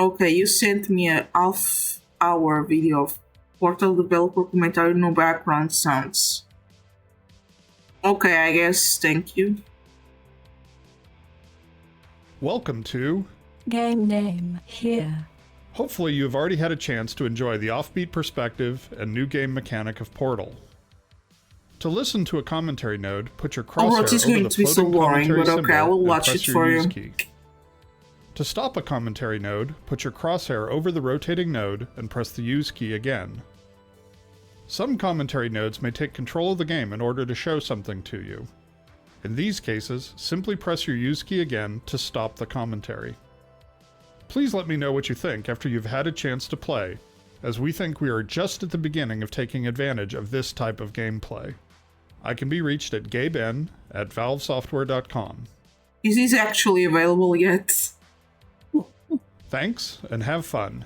Okay, you sent me a half-hour video of Portal developer commentary, no background sounds. Okay, I guess. Thank you. Welcome to Game name here. Hopefully you've already had a chance to enjoy the offbeat perspective and new game mechanic of Portal. To listen to a commentary node, put your crosshair it's over going the to be so floating boring, commentary but okay, I will symbol watch and it press your for use you. key. To stop a commentary node, put your crosshair over the rotating node and press the use key again. Some commentary nodes may take control of the game in order to show something to you. In these cases, simply press your use key again to stop the commentary. Please let me know what you think after you've had a chance to play, as we think we are just at the beginning of taking advantage of this type of gameplay. I can be reached at gaben@valvesoftware.com. Is this actually available yet? Thanks, and have fun.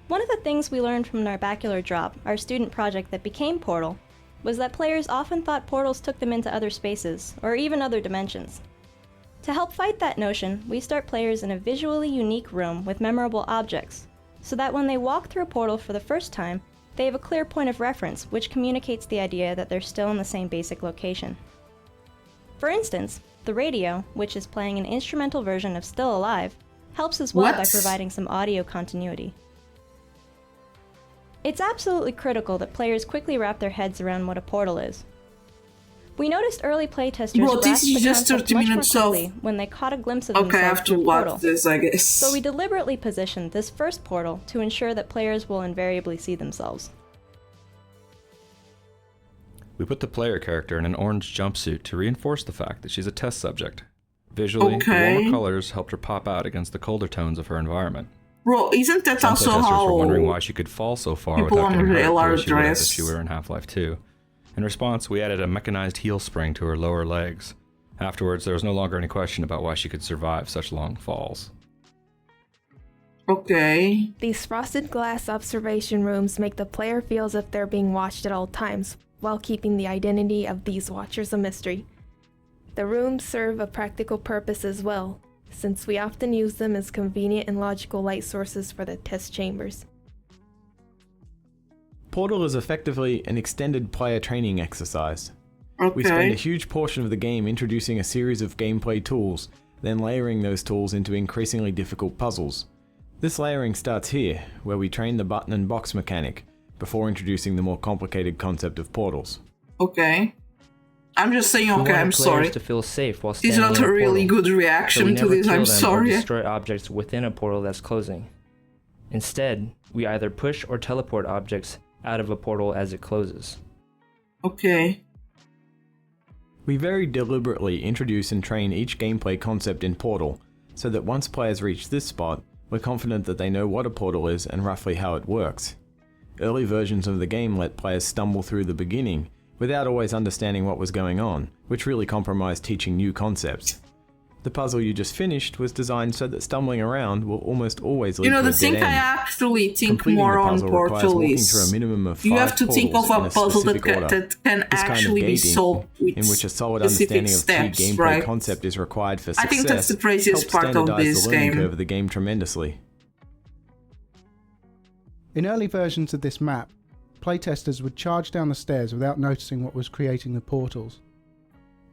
One of the things we learned from Narbacular Drop, our student project that became Portal, was that players often thought portals took them into other spaces, or even other dimensions. To help fight that notion, we start players in a visually unique room with memorable objects, so that when they walk through a portal for the first time, they have a clear point of reference which communicates the idea that they're still in the same basic location. For instance, the radio, which is playing an instrumental version of Still Alive, helps as well by providing some audio continuity. It's absolutely critical that players quickly wrap their heads around what a portal is. We noticed early playtesters Bro, this grasped is the just concept 30 much more minutes of... quickly when they caught a glimpse of Okay, I themselves have to in a watch portal. this, I guess. So we deliberately positioned this first portal to ensure that players will invariably see themselves. We put the player character in an orange jumpsuit to reinforce the fact that she's a test subject. Visually, the warmer colors helped her pop out against the colder tones of her environment. Bro, isn't that Some also playtesters how were wondering why she could fall so far people without on getting hurt, rail the are way she would have if dressed? she were in Half-Life 2. In response, we added a mechanized heel spring to her lower legs. Afterwards, there was no longer any question about why she could survive such long falls. Okay. These frosted glass observation rooms make the player feel as if they're being watched at all times, while keeping the identity of these watchers a mystery. The rooms serve a practical purpose as well, since we often use them as convenient and logical light sources for the test chambers. Portal is effectively an extended player training exercise. Okay. We spend a huge portion of the game introducing a series of gameplay tools, then layering those tools into increasingly difficult puzzles. This layering starts here, where we train the button and box mechanic, before introducing the more complicated concept of portals. Okay. I'm just saying, okay, I'm players sorry. to feel safe while It's standing not in a really portal, good reaction so we to never this, kill I'm them sorry. Or destroy objects within a portal that's closing. Instead, we either push or teleport objects out of a portal as it closes. Okay. We very deliberately introduce and train each gameplay concept in Portal, so that once players reach this spot, we're confident that they know what a portal is and roughly how it works. Early versions of the game let players stumble through the beginning, without always understanding what was going on, which really compromised teaching new concepts. The puzzle you just finished was designed so that stumbling around will almost always lead to a dead end. The thing I actually think Completing more the on puzzle requires Portal walking is through a minimum of you 5 have to think of portals a in puzzle specific order. that can This kind of actually be gating, solved with in which a solid specific understanding of steps, key gameplay right? concept is required for success, I think that's the craziest helps part of standardize this the learning game. curve of the game tremendously. In early versions of this map, playtesters would charge down the stairs without noticing what was creating the portals.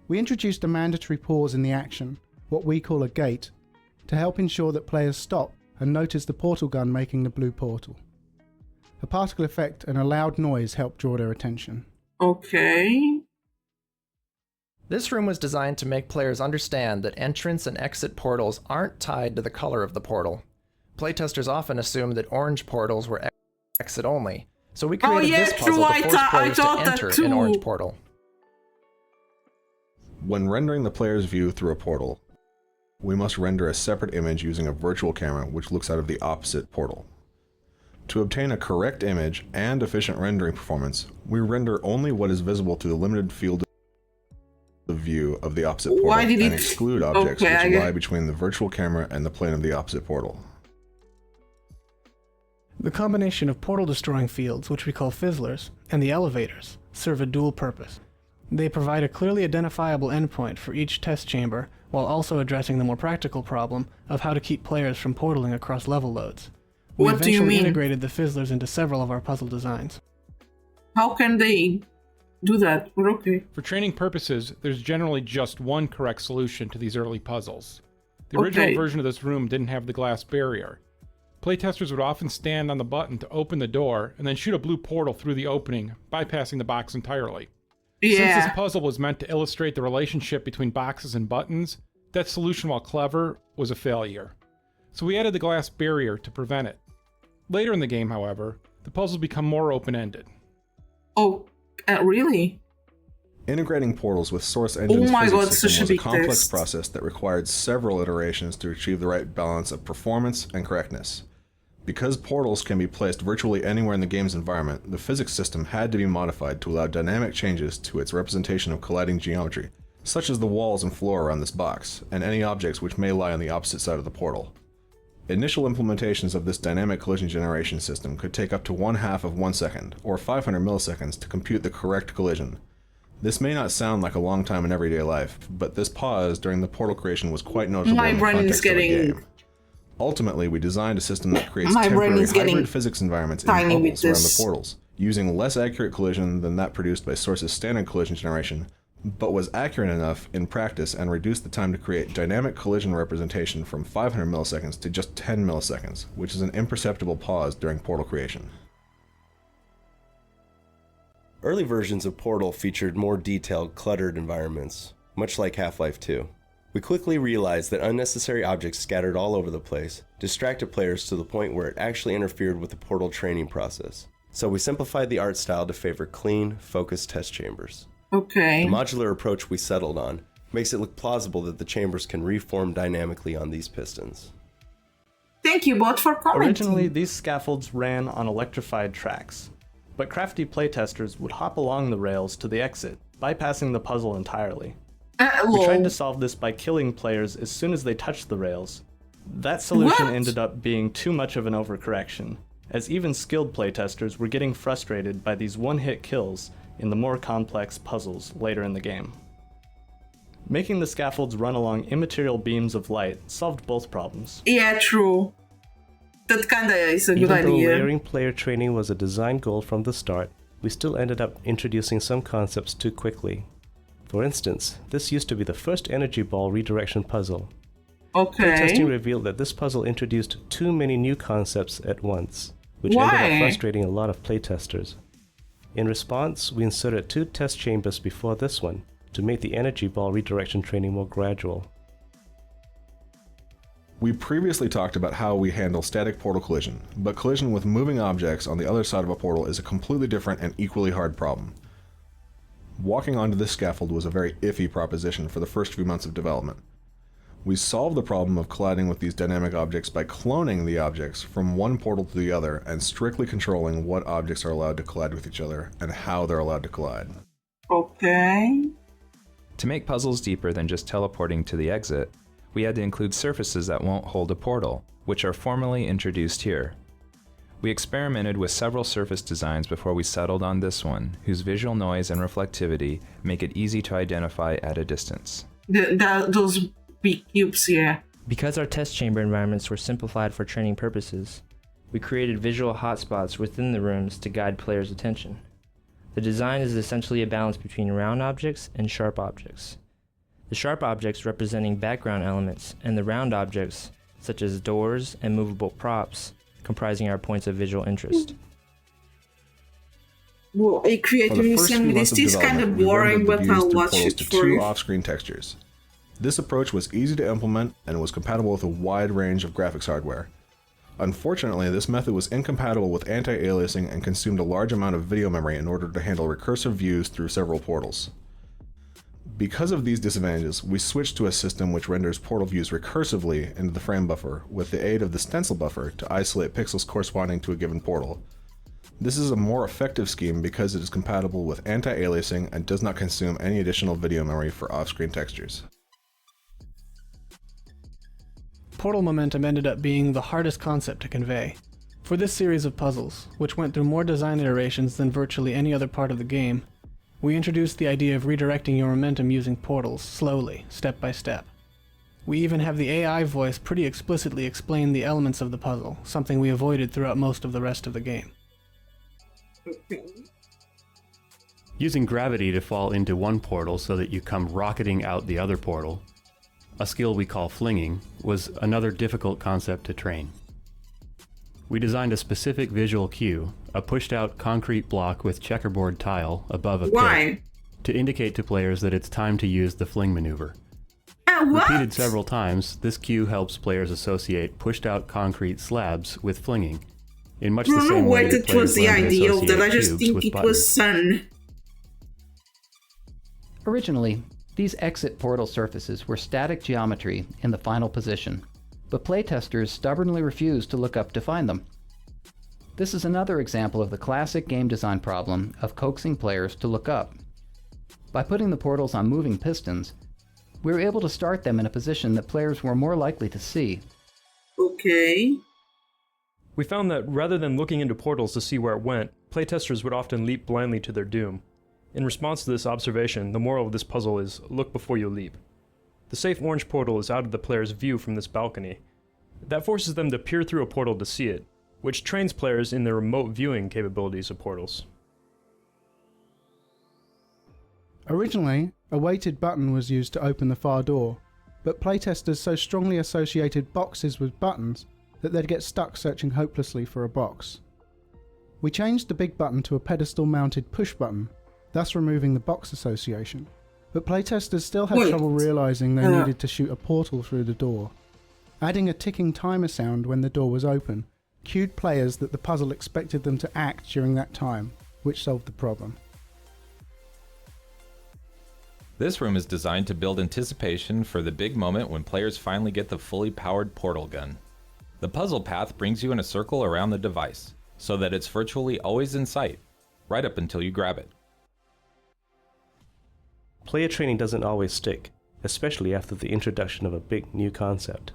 We introduced a mandatory pause in the action, what we call a gate, to help ensure that players stop and notice the portal gun making the blue portal. A particle effect and a loud noise helped draw their attention. Okay. This room was designed to make players understand that entrance and exit portals aren't tied to the color of the portal. Playtesters often assume that orange portals were exit only, so we created this puzzle to force players to enter an orange portal. When rendering the player's view through a portal, we must render a separate image using a virtual camera which looks out of the opposite portal. To obtain a correct image and efficient rendering performance, we render only what is visible to the limited field of view of the opposite portal and exclude objects which lie between the virtual camera and the plane of the opposite portal. The combination of portal-destroying fields, which we call fizzlers, and the elevators serve a dual purpose. They provide a clearly identifiable endpoint for each test chamber while also addressing the more practical problem of how to keep players from portaling across level loads. We What do you eventually mean? integrated the fizzlers into several of our puzzle designs. How can they do that? But okay. For training purposes, there's generally just one correct solution to these early puzzles. The original version of this room didn't have the glass barrier. Playtesters would often stand on the button to open the door and then shoot a blue portal through the opening, bypassing the box entirely. Since this puzzle was meant to illustrate the relationship between boxes and buttons, that solution, while clever, was a failure. So we added the glass barrier to prevent it. Later in the game, however, the puzzles become more open-ended. Oh, really? Integrating portals with Source Engine's physics system was a complex test. process that required several iterations to achieve the right balance of performance and correctness. Because portals can be placed virtually anywhere in the game's environment, the physics system had to be modified to allow dynamic changes to its representation of colliding geometry, such as the walls and floor around this box, and any objects which may lie on the opposite side of the portal. Initial implementations of this dynamic collision generation system could take up to 1/2 of 1 second, or 500 milliseconds, to compute the correct collision. This may not sound like a long time in everyday life, but this pause during the portal creation was quite noticeable in the context of the game. Ultimately, we designed a system that creates temporary hybrid physics environments in bubbles around the portals, using less accurate collision than that produced by Source's standard collision generation, but was accurate enough in practice and reduced the time to create dynamic collision representation from 500 milliseconds to just 10 milliseconds, which is an imperceptible pause during portal creation. Early versions of Portal featured more detailed, cluttered environments, much like Half-Life 2. We quickly realized that unnecessary objects scattered all over the place distracted players to the point where it actually interfered with the Portal training process. So we simplified the art style to favor clean, focused test chambers. Okay. The modular approach we settled on makes it look plausible that the chambers can reform dynamically on these pistons. Thank you both for commenting. Originally, these scaffolds ran on electrified tracks, but crafty playtesters would hop along the rails to the exit, bypassing the puzzle entirely. We tried to solve this by killing players as soon as they touched the rails. That solution ended up being too much of an overcorrection, as even skilled playtesters were getting frustrated by these one-hit kills in the more complex puzzles later in the game. Making the scaffolds run along immaterial beams of light solved both problems. Yeah, true. That kinda is a good Even though idea. layering player training was a design goal from the start, we still ended up introducing some concepts too quickly. For instance, this used to be the first energy ball redirection puzzle. Okay. Playtesting revealed that this puzzle introduced too many new concepts at once, which ended up frustrating a lot of playtesters. In response, we inserted 2 test chambers before this one to make the energy ball redirection training more gradual. We previously talked about how we handle static portal collision, but collision with moving objects on the other side of a portal is a completely different and equally hard problem. Walking onto this scaffold was a very iffy proposition for the first few months of development. We solved the problem of colliding with these dynamic objects by cloning the objects from one portal to the other and strictly controlling what objects are allowed to collide with each other and how they're allowed to collide. Okay. To make puzzles deeper than just teleporting to the exit, we had to include surfaces that won't hold a portal, which are formally introduced here. We experimented with several surface designs before we settled on this one, whose visual noise and reflectivity make it easy to identify at a distance. Those big cubes, yeah. Because our test chamber environments were simplified for training purposes, we created visual hotspots within the rooms to guide players' attention. The design is essentially a balance between round objects and sharp objects. The sharp objects representing background elements, and the round objects, such as doors and movable props, comprising our points of visual interest. Well, a creative museum, this is kind of boring, but I'll watch it for you. 2 off-screen textures. This approach was easy to implement and was compatible with a wide range of graphics hardware. Unfortunately, this method was incompatible with anti-aliasing and consumed a large amount of video memory in order to handle recursive views through several portals. Because of these disadvantages, we switched to a system which renders portal views recursively into the frame buffer with the aid of the stencil buffer to isolate pixels corresponding to a given portal. This is a more effective scheme because it is compatible with anti-aliasing and does not consume any additional video memory for off-screen textures. Portal momentum ended up being the hardest concept to convey. For this series of puzzles, which went through more design iterations than virtually any other part of the game, we introduced the idea of redirecting your momentum using portals, slowly, step by step. We even have the AI voice pretty explicitly explain the elements of the puzzle, something we avoided throughout most of the rest of the game. Using gravity to fall into one portal so that you come rocketing out the other portal, a skill we call flinging, was another difficult concept to train. We designed a specific visual cue, a pushed-out concrete block with checkerboard tile above a pit, to indicate to players that it's time to use the fling maneuver. Repeated several times, this cue helps players associate pushed-out concrete slabs with flinging, in much the same way that players learn to associate cubes with buttons. Originally, these exit portal surfaces were static geometry in the final position, but playtesters stubbornly refused to look up to find them. This is another example of the classic game design problem of coaxing players to look up. By putting the portals on moving pistons, we were able to start them in a position that players were more likely to see. Okay. We found that rather than looking into portals to see where it went, playtesters would often leap blindly to their doom. In response to this observation, the moral of this puzzle is, look before you leap. The safe orange portal is out of the player's view from this balcony. That forces them to peer through a portal to see it, which trains players in their remote viewing capabilities of portals. Originally, a weighted button was used to open the far door, but playtesters so strongly associated boxes with buttons that they'd get stuck searching hopelessly for a box. We changed the big button to a pedestal-mounted push button, thus removing the box association, but playtesters still had trouble realizing they needed to shoot a portal through the door. Adding a ticking timer sound when the door was open cued players that the puzzle expected them to act during that time, which solved the problem. This room is designed to build anticipation for the big moment when players finally get the fully powered portal gun. The puzzle path brings you in a circle around the device, so that it's virtually always in sight, right up until you grab it. Player training doesn't always stick, especially after the introduction of a big new concept.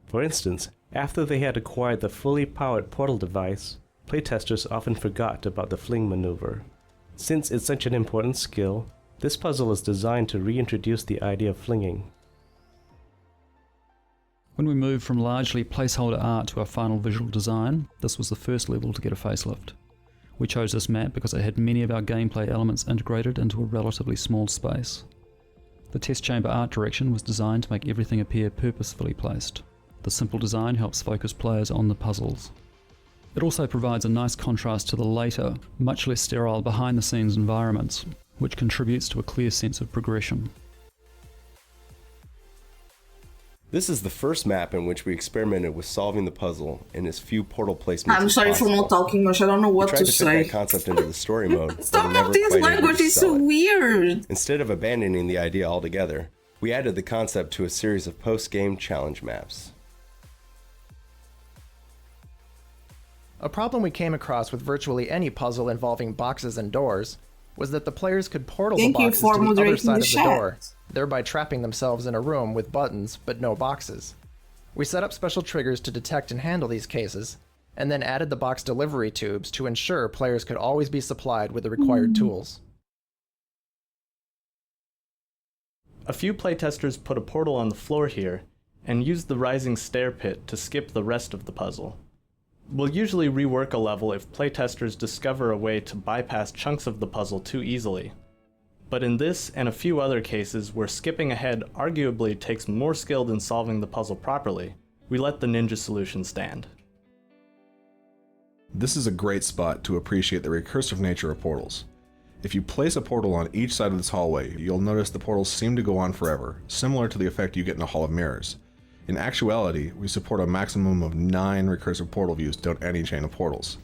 For instance, after they had acquired the fully powered portal device, playtesters often forgot about the fling maneuver. Since it's such an important skill, this puzzle is designed to reintroduce the idea of flinging. When we moved from largely placeholder art to our final visual design, this was the first level to get a facelift. We chose this map because it had many of our gameplay elements integrated into a relatively small space. The test chamber art direction was designed to make everything appear purposefully placed. The simple design helps focus players on the puzzles. It also provides a nice contrast to the later, much less sterile behind-the-scenes environments, which contributes to a clear sense of progression. This is the first map in which we experimented with solving the puzzle in as few portal placements I'm sorry for not talking much, I don't know what to say. We tried to fit that concept into the story mode. Some of this language is so weird. Instead of abandoning the idea altogether, we added the concept to a series of post-game challenge maps. A problem we came across with virtually any puzzle involving boxes and doors was that the players could portal the boxes to the other side of the door, thereby trapping themselves in a room with buttons but no boxes. We set up special triggers to detect and handle these cases, and then added the box delivery tubes to ensure players could always be supplied with the required tools. A few playtesters put a portal on the floor here, and used the rising stair pit to skip the rest of the puzzle. We'll usually rework a level if playtesters discover a way to bypass chunks of the puzzle too easily. But in this and a few other cases where skipping ahead arguably takes more skill than solving the puzzle properly, we let the ninja solution stand. This is a great spot to appreciate the recursive nature of portals. If you place a portal on each side of this hallway, you'll notice the portals seem to go on forever, similar to the effect you get in a Hall of Mirrors. In actuality, we support a maximum of 9 recursive portal views down any chain of portals.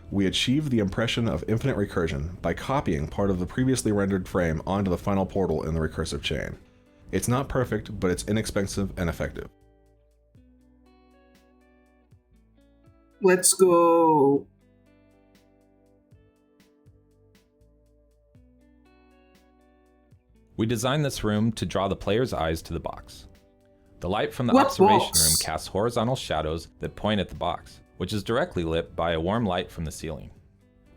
We achieve the impression of infinite recursion by copying part of the previously rendered frame onto the final portal in the recursive chain. It's not perfect, but it's inexpensive and effective. Let's go. We designed this room to draw the player's eyes to the box. The light from the observation room casts horizontal shadows that point at the box, which is directly lit by a warm light from the ceiling.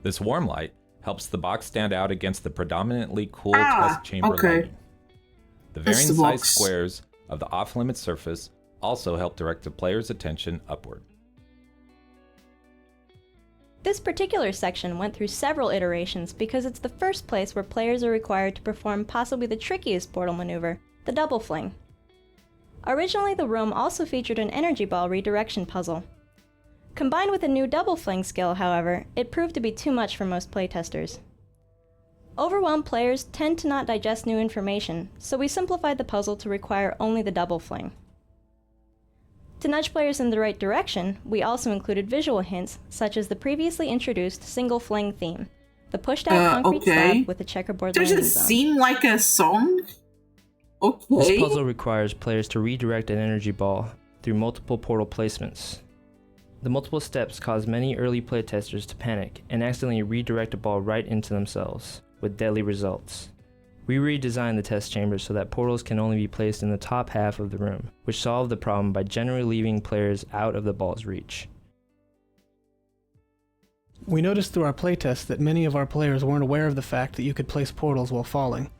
This warm light helps the box stand out against the predominantly cool test chamber lighting. The varying size squares of the off-limits surface also help direct the player's attention upward. This particular section went through several iterations because it's the first place where players are required to perform possibly the trickiest portal maneuver, the double fling. Originally, the room also featured an energy ball redirection puzzle. Combined with a new double fling skill, however, it proved to be too much for most playtesters. Overwhelmed players tend to not digest new information, so we simplified the puzzle to require only the double fling. To nudge players in the right direction, we also included visual hints, such as the previously introduced single fling theme, the pushed-out concrete slab with a checkerboard landing zone. Does it seem like a song? Okay. This puzzle requires players to redirect an energy ball through multiple portal placements. The multiple steps cause many early playtesters to panic and accidentally redirect a ball right into themselves, with deadly results. We redesigned the test chambers so that portals can only be placed in the top half of the room, which solved the problem by generally leaving players out of the ball's reach. We noticed through our playtests that many of our players weren't aware of the fact that you could place portals while falling.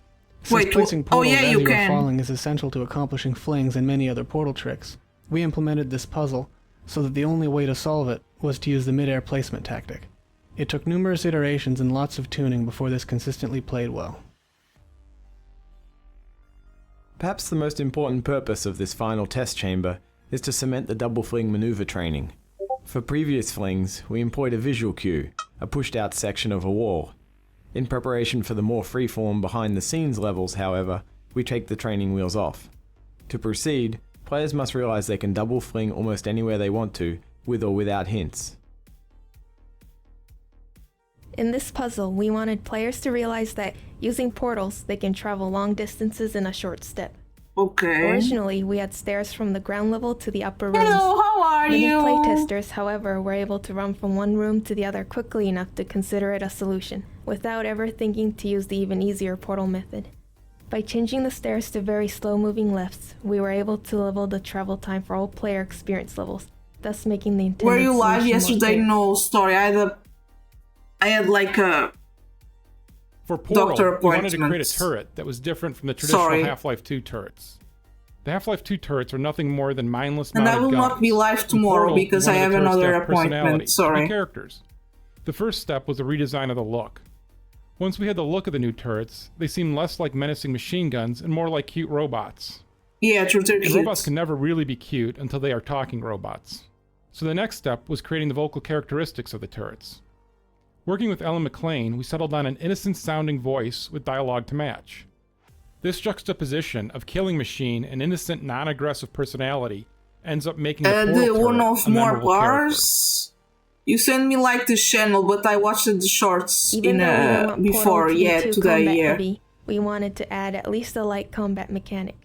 Since placing portals as you are falling is essential to accomplishing flings and many other portal tricks, we implemented this puzzle so that the only way to solve it was to use the mid-air placement tactic. It took numerous iterations and lots of tuning before this consistently played well. Perhaps the most important purpose of this final test chamber is to cement the double fling maneuver training. For previous flings, we employed a visual cue, a pushed out section of a wall. In preparation for the more freeform behind the scenes levels, however, we take the training wheels off. To proceed, players must realize they can double fling almost anywhere they want to, with or without hints. In this puzzle, we wanted players to realize that using portals, they can travel long distances in a short step. Okay. Originally, we had stairs from the ground level to the upper rooms. Hello, how are Many you? playtesters, however, were able to run from one room to the other quickly enough to consider it a solution, without ever thinking to use the even easier portal method. By changing the stairs to very slow-moving lifts, we were able to level the travel time for all player experience levels, thus making the intended Were you live solution more yesterday? clear. No, story. I had like a For Portal, doctor we wanted to create a appointment. turret that was different from the traditional Sorry. Half-Life 2 turrets. The Half-Life 2 turrets are nothing more than mindless And I mounted will guns. not be live In tomorrow Portal, because we I wanted have the turrets to another have personality, appointment. to be Sorry. characters. The first step was a redesign of the look. Once we had the look of the new turrets, they seemed less like menacing machine guns and more like cute robots. Yeah, true, they're And cute. robots can never really be cute until they are talking robots. So the next step was creating the vocal characteristics of the turrets. Working with Ellen McLean, we settled on an innocent-sounding voice with dialogue to match. This juxtaposition of killing machine and innocent, non-aggressive personality ends up making the Portal The turret one of a more memorable character. bars. You sent me like the channel, but I watched the shorts Even though we didn't want before. Portal to be Yeah, too today. combat Yeah. heavy, we wanted to add at least a light combat mechanic.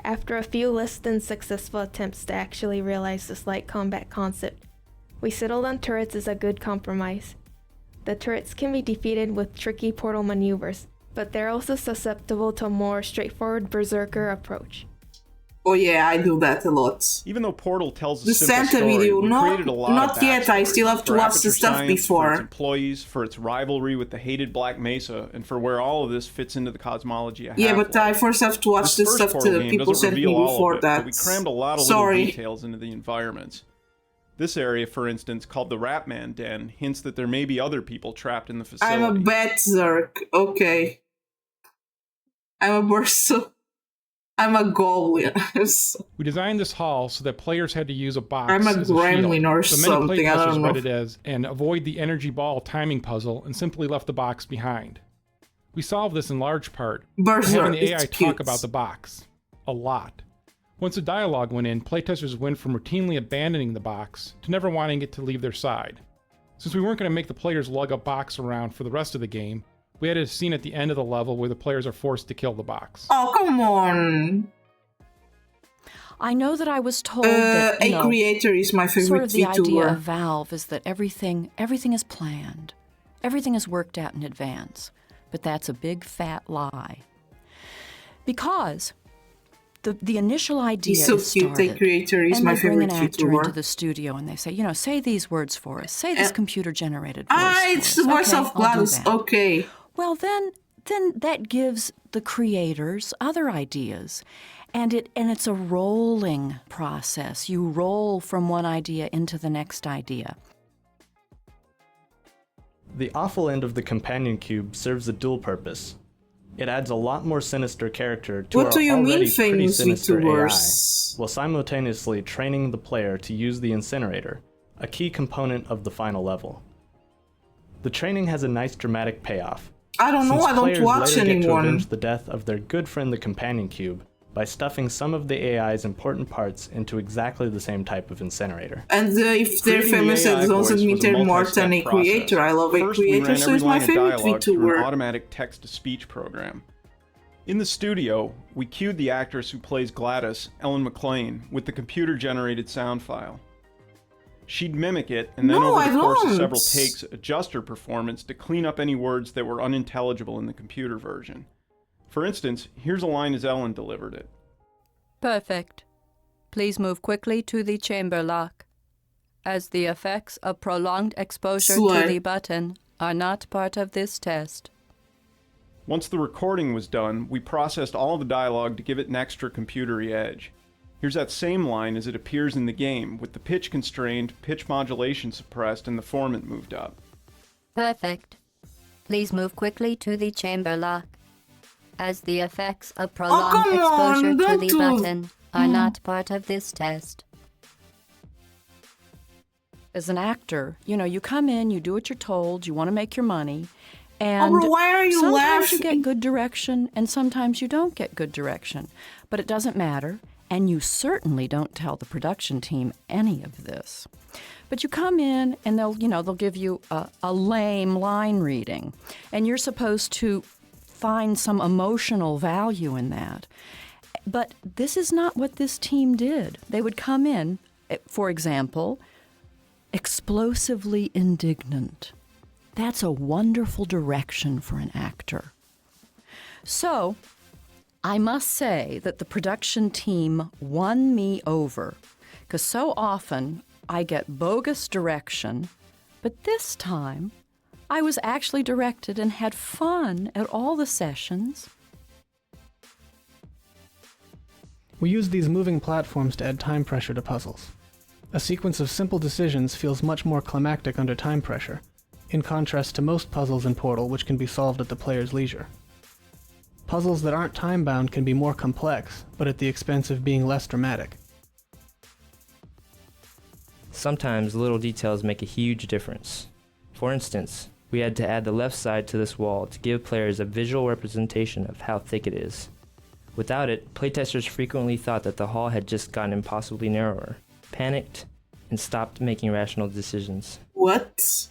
After a few less than successful attempts to actually realize this light combat concept, we settled on turrets as a good compromise. The turrets can be defeated with tricky portal maneuvers, but they're also susceptible to a more straightforward berserker approach. Oh yeah, I do that a lot. Even though Portal tells a The simple Santa story, video, we not- created a lot not of yet, I backstory still have to for watch the Aperture stuff Science, before. For its employees, for its rivalry with the hated Black Mesa, and for where all of this fits into the cosmology of Yeah, Half-Life. but I first have to watch this First stuff Portal to game people doesn't sent me reveal all of before it, that. but we crammed a lot of Sorry. little details into the environments. This area, for instance, called the Ratman Den, hints that there may be other people trapped in the facility. I'm a berserk. Okay. I'm a berserk. I'm a goblin. We designed this hall so that players had to use a box I'm a as gremlin shield. or so something, many I don't playtesters know. read it as and avoid the energy ball timing puzzle and simply left the box behind. We solved this in large part by Berserk, having the AI it's talk cute. about the box. A lot. Once the dialogue went in, playtesters went from routinely abandoning the box to never wanting it to leave their side. Since we weren't going to make the players lug a box around for the rest of the game, we had a scene at the end of the level where the players are forced to kill the box. Oh, come on. I know that I was told that, A Creator is my favorite sort of the idea VTuber. of Valve is that everything is planned. Everything is worked out in advance. But that's a big fat lie. Because the initial idea He's so is cute. started, A Creator is and my they bring favorite an actor VTuber. into the studio and they say, say these words for us. Say this computer-generated voice Ah, for it's us. the voice Okay, of I'll do Gladys. that. Okay. Well, then then that gives the creators other ideas. And it's a rolling process. You roll from one idea into the next idea. The awful end of the companion cube serves a dual purpose. It adds a lot more sinister character to our already pretty sinister AI, while simultaneously training the player to use the incinerator, a key component of the final level. The training has a nice dramatic payoff. I don't know, I don't watch anyone. Get to avenge the death of their good friend the companion cube by stuffing some of the AI's important parts into exactly the same type of incinerator. And if they're famous, it doesn't mean they're more than a creator. I love a creator, so it's my favorite VTuber. An automatic text-to-speech program. In the studio, we cued the actress who plays Gladys, Ellen McLean, with the computer-generated sound file. She'd mimic it, and then over the course of several takes, adjust her performance to clean up any words that were unintelligible in the computer version. For instance, here's a line as Ellen delivered it. Perfect. Please move quickly to the chamber lock, as the effects of prolonged exposure to the button are not part of this test. Once the recording was done, we processed all the dialogue to give it an extra computery edge. Here's that same line as it appears in the game, with the pitch constrained, pitch modulation suppressed, and the formant moved up. Perfect. Please move quickly to the chamber lock, as the effects of prolonged exposure to the button are not part of this test. As an actor, you come in, you do what you're told, you want to make your money, and why are you sometimes you get good direction, and sometimes you don't get good direction. But it doesn't matter, and you certainly don't tell the production team any of this. But you come in, and they'll give you a lame line reading, and you're supposed to find some emotional value in that. But this is not what this team did. They would come in, for example, explosively indignant. That's a wonderful direction for an actor. So, I must say that the production team won me over, because so often I get bogus direction, but this time I was actually directed and had fun at all the sessions. We use these moving platforms to add time pressure to puzzles. A sequence of simple decisions feels much more climactic under time pressure, in contrast to most puzzles in Portal which can be solved at the player's leisure. Puzzles that aren't time-bound can be more complex, but at the expense of being less dramatic. Sometimes little details make a huge difference. For instance, we had to add the left side to this wall to give players a visual representation of how thick it is. Without it, playtesters frequently thought that the hall had just gotten impossibly narrower, panicked, and stopped making rational decisions. What?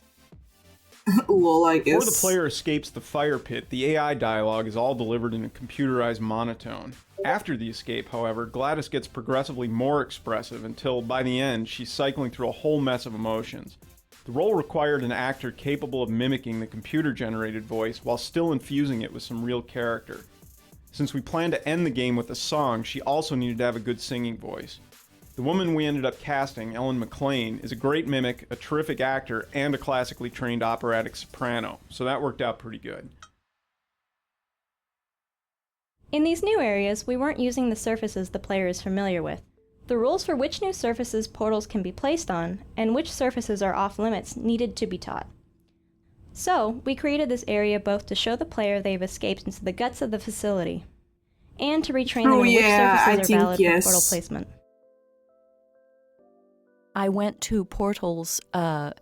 Well, I guess. Before the player escapes the fire pit, the AI dialogue is all delivered in a computerized monotone. After the escape, however, Gladys gets progressively more expressive until, by the end, she's cycling through a whole mess of emotions. The role required an actor capable of mimicking the computer-generated voice while still infusing it with some real character. Since we planned to end the game with a song, she also needed to have a good singing voice. The woman we ended up casting, Ellen McLean, is a great mimic, a terrific actor, and a classically trained operatic soprano, so that worked out pretty good. In these new areas, we weren't using the surfaces the player is familiar with. The rules for which new surfaces portals can be placed on, and which surfaces are off-limits, needed to be taught. So, we created this area both to show the player they've escaped into the guts of the facility, and to retrain them on which surfaces are valid for portal placement. I went to portals, I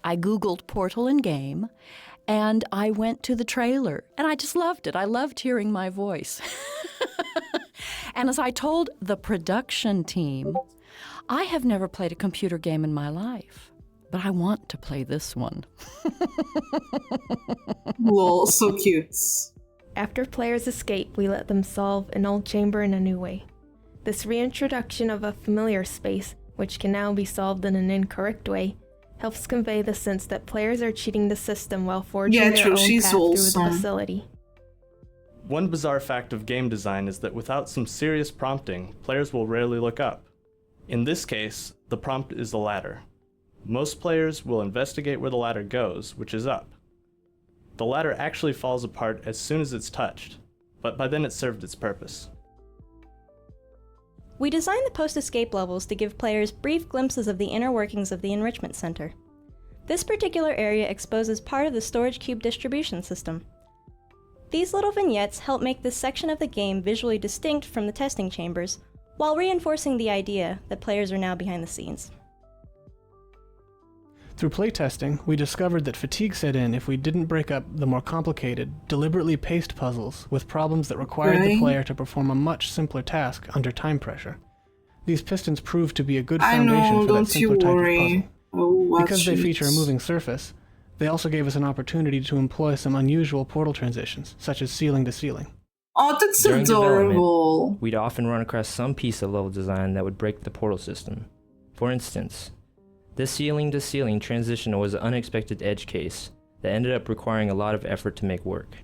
Googled portal in game, and I went to the trailer, and I just loved it. I loved hearing my voice. And as I told the production team, I have never played a computer game in my life, but I want to play this one. Lol, so cute. After players escape, we let them solve an old chamber in a new way. This reintroduction of a familiar space, which can now be solved in an incorrect way, helps convey the sense that players are cheating the system while forging their own path through the facility. One bizarre fact of game design is that without some serious prompting, players will rarely look up. In this case, the prompt is a ladder. Most players will investigate where the ladder goes, which is up. The ladder actually falls apart as soon as it's touched, but by then it served its purpose. We designed the post-escape levels to give players brief glimpses of the inner workings of the Enrichment Center. This particular area exposes part of the storage cube distribution system. These little vignettes help make this section of the game visually distinct from the testing chambers, while reinforcing the idea that players are now behind the scenes. Through playtesting, we discovered that fatigue set in if we didn't break up the more complicated, deliberately paced puzzles with problems that required the player to perform a much simpler task under time pressure. These pistons proved to be a good foundation for that simpler type of puzzle. Because they feature a moving surface, they also gave us an opportunity to employ some unusual portal transitions, such as ceiling to ceiling. Oh, that's During adorable. We'd often run across some piece of level design that would break the portal system. For instance, this ceiling-to-ceiling transition was an unexpected edge case that ended up requiring a lot of effort to make work.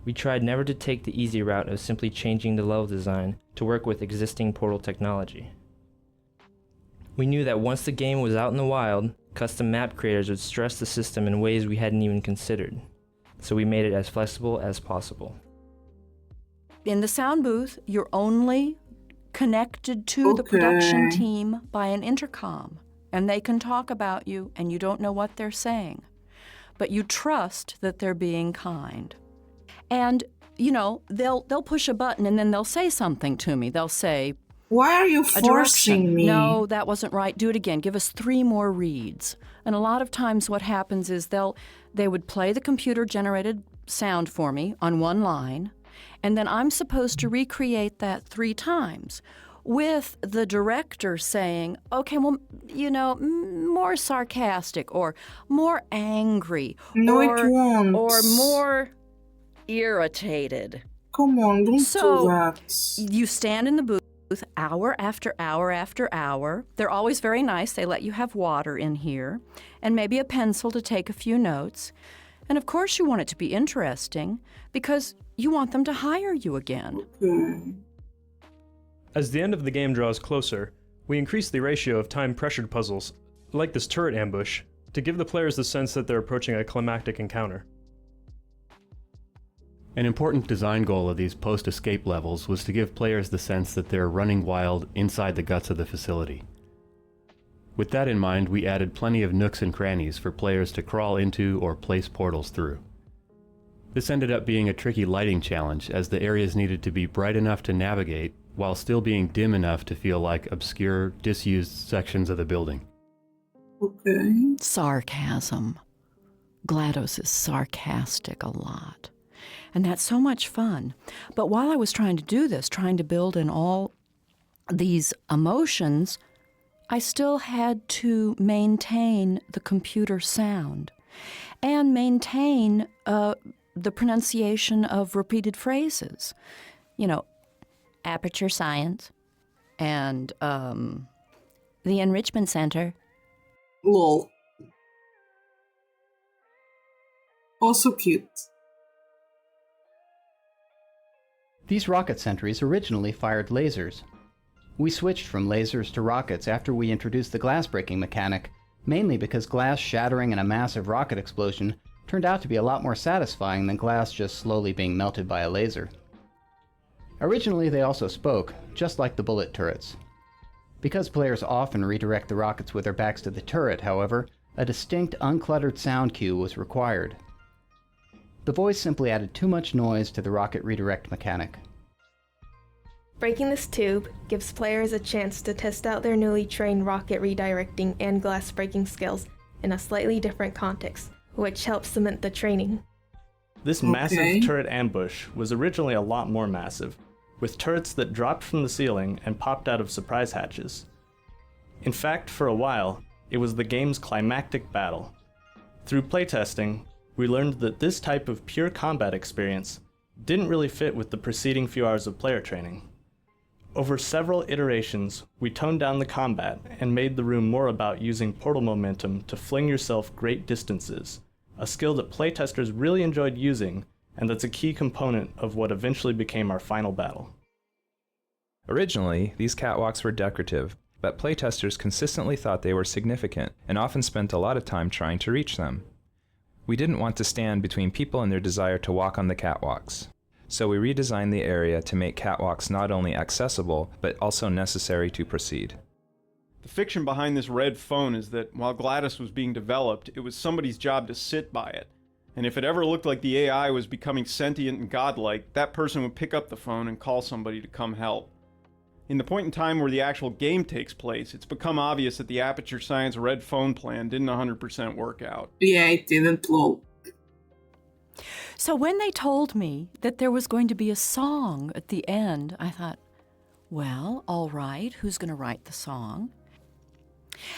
We tried never to take the easy route of simply changing the level design to work with existing portal technology. We knew that once the game was out in the wild, custom map creators would stress the system in ways we hadn't even considered, so we made it as flexible as possible. In the sound booth, you're only connected to the production team by an intercom. And they can talk about you, and you don't know what they're saying. But you trust that they're being kind. And, you know, they'll push a button, and then they'll say something to me. They'll say, "Why are you a forcing direction. me? No, that wasn't right. Do it again. Give us 3 more reads." And a lot of times what happens is they would play the computer-generated sound for me on one line, and then I'm supposed to recreate that 3 times. With the director saying, okay, well, you know, more sarcastic or more angry or more irritated. Come on, don't do that. You stand in the booth hour after hour after hour. They're always very nice. They let you have water in here and maybe a pencil to take a few notes. And of course you want it to be interesting because you want them to hire you again. As the end of the game draws closer, we increase the ratio of time-pressured puzzles, like this turret ambush, to give the players the sense that they're approaching a climactic encounter. An important design goal of these post-escape levels was to give players the sense that they're running wild inside the guts of the facility. With that in mind, we added plenty of nooks and crannies for players to crawl into or place portals through. This ended up being a tricky lighting challenge, as the areas needed to be bright enough to navigate while still being dim enough to feel like obscure, disused sections of the building. Sarcasm. GLaDOS is sarcastic a lot. And that's so much fun. But while I was trying to do this, trying to build in all these emotions, I still had to maintain the computer sound and maintain the pronunciation of repeated phrases. You know, Aperture Science and the Enrichment Center. Lol. Also cute. These rocket sentries originally fired lasers. We switched from lasers to rockets after we introduced the glass breaking mechanic, mainly because glass shattering in a massive rocket explosion turned out to be a lot more satisfying than glass just slowly being melted by a laser. Originally they also spoke, just like the bullet turrets. Because players often redirect the rockets with their backs to the turret, however, a distinct uncluttered sound cue was required. The voice simply added too much noise to the rocket redirect mechanic. Breaking this tube gives players a chance to test out their newly trained rocket redirecting and glass breaking skills in a slightly different context, which helps cement the training. This massive turret ambush was originally a lot more massive, with turrets that dropped from the ceiling and popped out of surprise hatches. In fact, for a while, it was the game's climactic battle. Through playtesting, we learned that this type of pure combat experience didn't really fit with the preceding few hours of player training. Over several iterations, we toned down the combat and made the room more about using portal momentum to fling yourself great distances, a skill that playtesters really enjoyed using, and that's a key component of what eventually became our final battle. Originally, these catwalks were decorative, but playtesters consistently thought they were significant and often spent a lot of time trying to reach them. We didn't want to stand between people and their desire to walk on the catwalks. So we redesigned the area to make catwalks not only accessible, but also necessary to proceed. The fiction behind this red phone is that while GLaDOS was being developed, it was somebody's job to sit by it. And if it ever looked like the AI was becoming sentient and godlike, that person would pick up the phone and call somebody to come help. In the point in time where the actual game takes place, it's become obvious that the Aperture Science red phone plan didn't 100% work out. Yeah, it didn't, lol. So when they told me that there was going to be a song at the end, I thought, well, all right, who's going to write the song?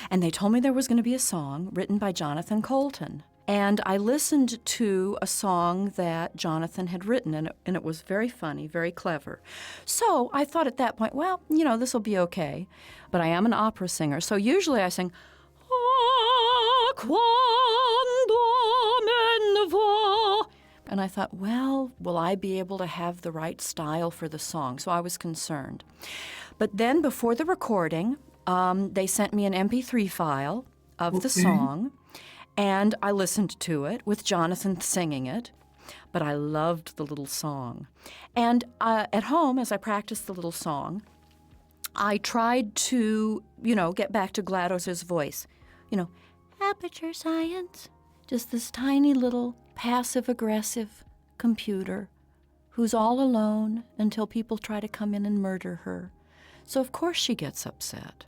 And they told me there was going to be a song written by Jonathan Coulton. And I listened to a song that Jonathan had written, and it was very funny, very clever. So I thought at that point, well, you know, this will be okay. But I am an opera singer, so usually I sing, "Ah, quando me ne va." And I thought, well, will I be able to have the right style for the song? So I was concerned. But then before the recording, they sent me an MP3 file of the song. And I listened to it with Jonathan singing it, but I loved the little song. And at home, as I practiced the little song, I tried to, get back to GLaDOS's voice. Aperture Science, just this tiny little passive-aggressive computer who's all alone until people try to come in and murder her. So of course she gets upset.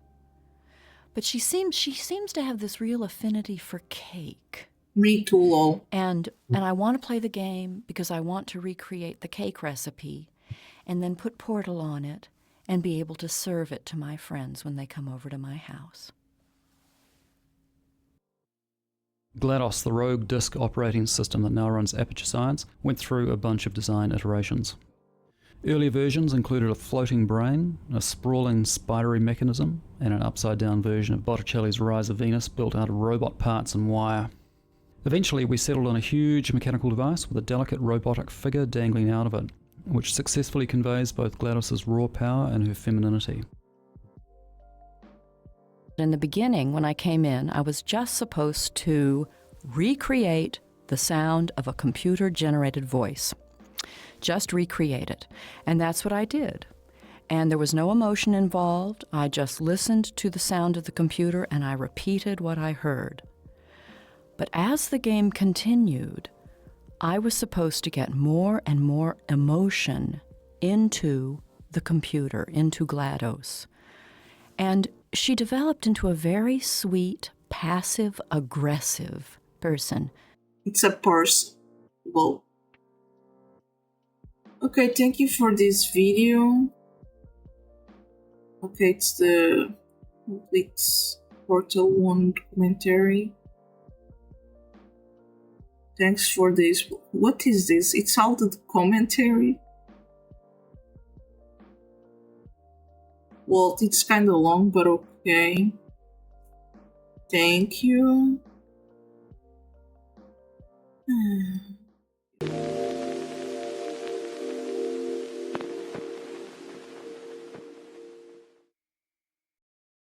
But she seems to have this real affinity for cake. Me too, lol. And I want to play the game because I want to recreate the cake recipe and then put Portal on it and be able to serve it to my friends when they come over to my house. GLaDOS, the rogue disk operating system that now runs Aperture Science, went through a bunch of design iterations. Earlier versions included a floating brain, a sprawling spidery mechanism, and an upside-down version of Botticelli's Rise of Venus built out of robot parts and wire. Eventually, we settled on a huge mechanical device with a delicate robotic figure dangling out of it, which successfully conveys both GLaDOS's raw power and her femininity. In the beginning, when I came in, I was just supposed to recreate the sound of a computer-generated voice. Just recreate it. And that's what I did. And there was no emotion involved. I just listened to the sound of the computer and I repeated what I heard. But as the game continued, I was supposed to get more and more emotion into the computer, into GLaDOS. And she developed into a very sweet, passive-aggressive person. It's a person. Whoa. Okay, thank you for this video. Okay, it's the Netflix Portal 1 documentary. Thanks for this. What is this? It's all the commentary? Well, it's kind of long, but okay. Thank you.